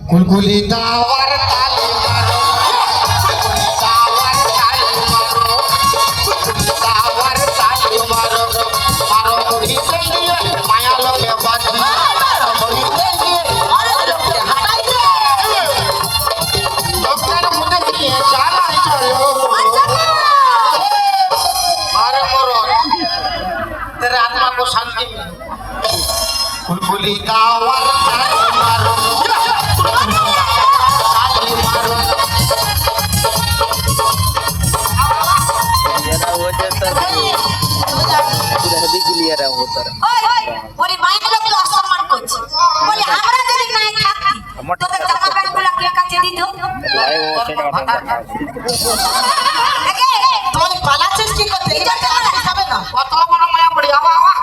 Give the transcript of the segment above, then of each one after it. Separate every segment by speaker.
Speaker 1: কুলকুলি দাওয়ার তালে মারো, দাওয়ার তালে মারো, দাওয়ার তালে মারো, মারো মুড়ি দিয়ে মায়া লগে বাঁধি, মারো মুড়ি দিয়ে মায়া লগে হাঁটাই দে, লোকের মুখে দিয়ে চালাই চলো। अरे मोरो तेरे आत्मा को शांति मिले। कुलकुली दावर ताली मारो, ताली मारो।
Speaker 2: जरा वो जैसा भी क्लियर है वो तर
Speaker 3: बोले माइक लोग तो असम्मान করছে बोले আমরা যদি নাই থাকি তোদের জামা প্যান্ট গুলো কে কাছে দিত
Speaker 2: লাই वो सेट वाला
Speaker 3: আগে তুই পালাচ্ছিস কি করতে এটা খাবে না
Speaker 1: কত বড় মায়া পড়ি আবা আবা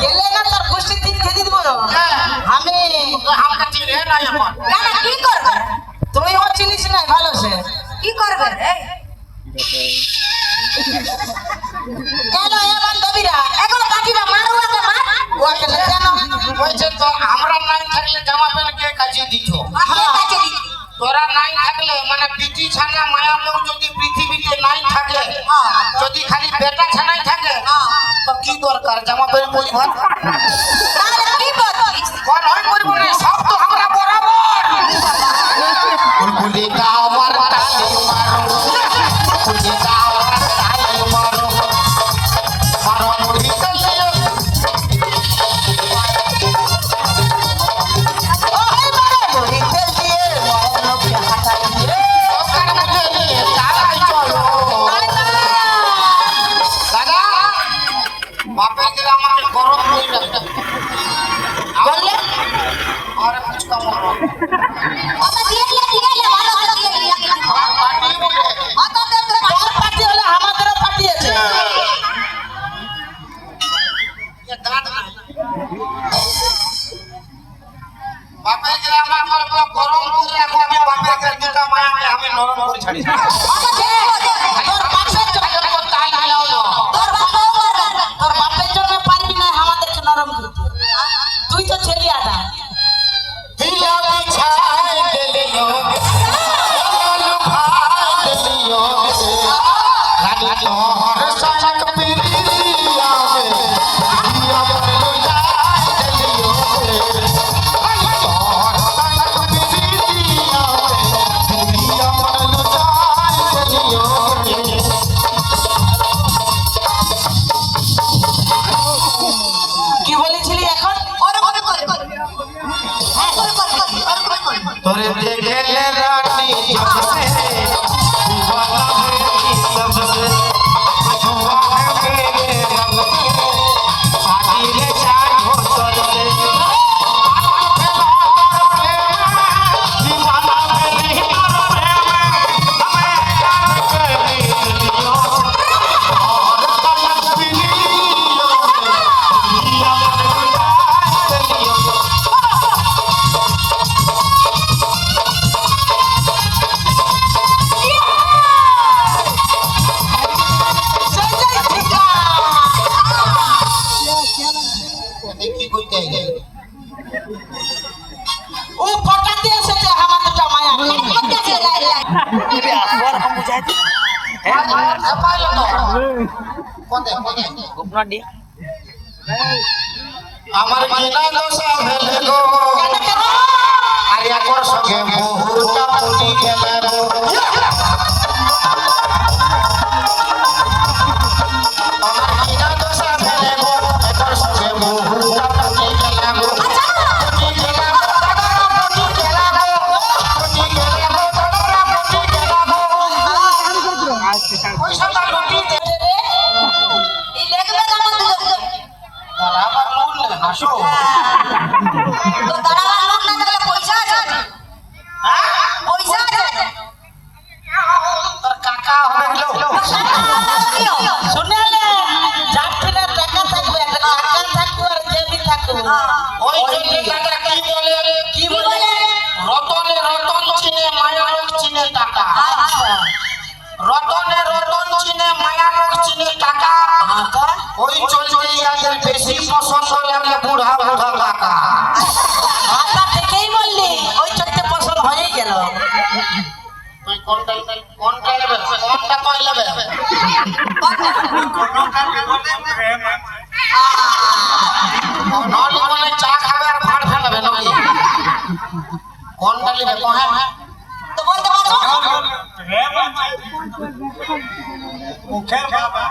Speaker 3: গেলে না তোর গোষ্ঠী দিন খেয়ে দিব আমি
Speaker 1: আমাকে চিনে না এখন
Speaker 3: না না কি করবে তুই ও চিনিস না ভালো সে কি করবে এই কেন এ বান্ধবীরা এগুলো কাটিরা মারো ওকে মার ওকে কেন
Speaker 1: বলছে তো আমরা নাই থাকলে জামা প্যান্ট কে কাছে দিত
Speaker 3: কে কাছে দিত
Speaker 1: তোরা নাই থাকলে মানে পিটি ছানা মায়া লোক যদি পৃথিবীতে নাই থাকে, যদি খালি বেটা ছানাই থাকে তো কি দরকার জামা প্যান্ট পরিবার
Speaker 3: তাহলে কি করছিস
Speaker 1: কোন হয় করব না সব তো আমরা বরাবর। কুলকুলি দাওয়ার তালি মারো, কুলকুলি দাওয়ার তালি মারো, মারো মুড়ি দিয়ে
Speaker 3: ওই মারে মুড়ি তেল দিয়ে মায়ের লোকে হাঁটাই দিয়ে
Speaker 1: লোকের মুখে দিয়ে চালাই চলো। দাদা বাপকে আমাকে গরম করে রাখতে
Speaker 3: বললে
Speaker 1: আরে ফুচকা মারো
Speaker 3: ওটা দিয়ে ভালো ভালো দিয়ে
Speaker 1: পার্টি বলে
Speaker 3: অত তোর পার্টি হলে আমাদেরও পার্টি আছে
Speaker 1: ये दांत नहीं बापे के আমার को गरम করে রাখো আমি বাপে के দুটা মায়া আমি নরম করে ছাড়ি
Speaker 3: তোর পাশের জন্য
Speaker 1: আগে তাই লাও না
Speaker 3: তোর বাপের জন্য পারবি না আমাদেরকে নরম করতে তুই তো ছেলে আটা
Speaker 1: दिया बिछाए दिलियो लालू भाई दिलियो रानी तोहर सनक पिरिया में दिया बदलू जाए दिलियो रानी तोहर सनक पिरिया में दिया बदलू जाए दिलियो
Speaker 3: কি বলেছিলি এখন
Speaker 1: तोरे देखेले रानी जब से दीवाना मेरी सबसे छुआ है मेरे रब से शादी ले जाए हो तोरे से दीवाना मेरी रब है हमें याद कर लियो और तलक भी लियो दिया बदल लियो কি করতে হবে
Speaker 3: ও পটাতে এসেছে আমাদের জামায়া পটাতে লাই লাই
Speaker 2: ये आसवार हम बुझाए थे
Speaker 1: পাইলো তো কোনতে
Speaker 2: घुमना डी
Speaker 1: আমার কিনা দশা ভেলে গো আরে একর সঙ্গে বহুটা পুটি গেলে গো আমার কিনা দশা ভেলে গো একর সঙ্গে বহুটা পুটি গেলে গো পুটি গেলে গো দাদা পুটি গেলে গো পুটি গেলে গো দাদা পুটি গেলে গো ওই সব পুটি দে
Speaker 3: এই লেগবে আমাদের
Speaker 1: দাদা আমার মূল হাসো
Speaker 3: তো দাঁড়াবার লোক না থাকলে পয়সা আছে পয়সা আছে
Speaker 1: তোর কাকা হবে গেলো
Speaker 3: শুনেলে যাত্রীরা টাকা থাকবে একটা কাকা থাকবে আর জেবি থাকবে
Speaker 1: ওই জন্য টাকা কি বলে রতনে রতন চিনে মায়া লোক চিনে টাকা রতনে রতন চিনে মায়া লোক চিনে টাকা ওই চলতে বেশি পছন্দ লাগে বুড়া বুড়া কাকা তুই কোনটা নেবে কোনটা কই নেবে নলি মানে চা খাবে আর ভাত ফেলবে নাকি কোনটা নেবে কোহে
Speaker 3: তো বলতে পারছো
Speaker 4: মুখের বাবা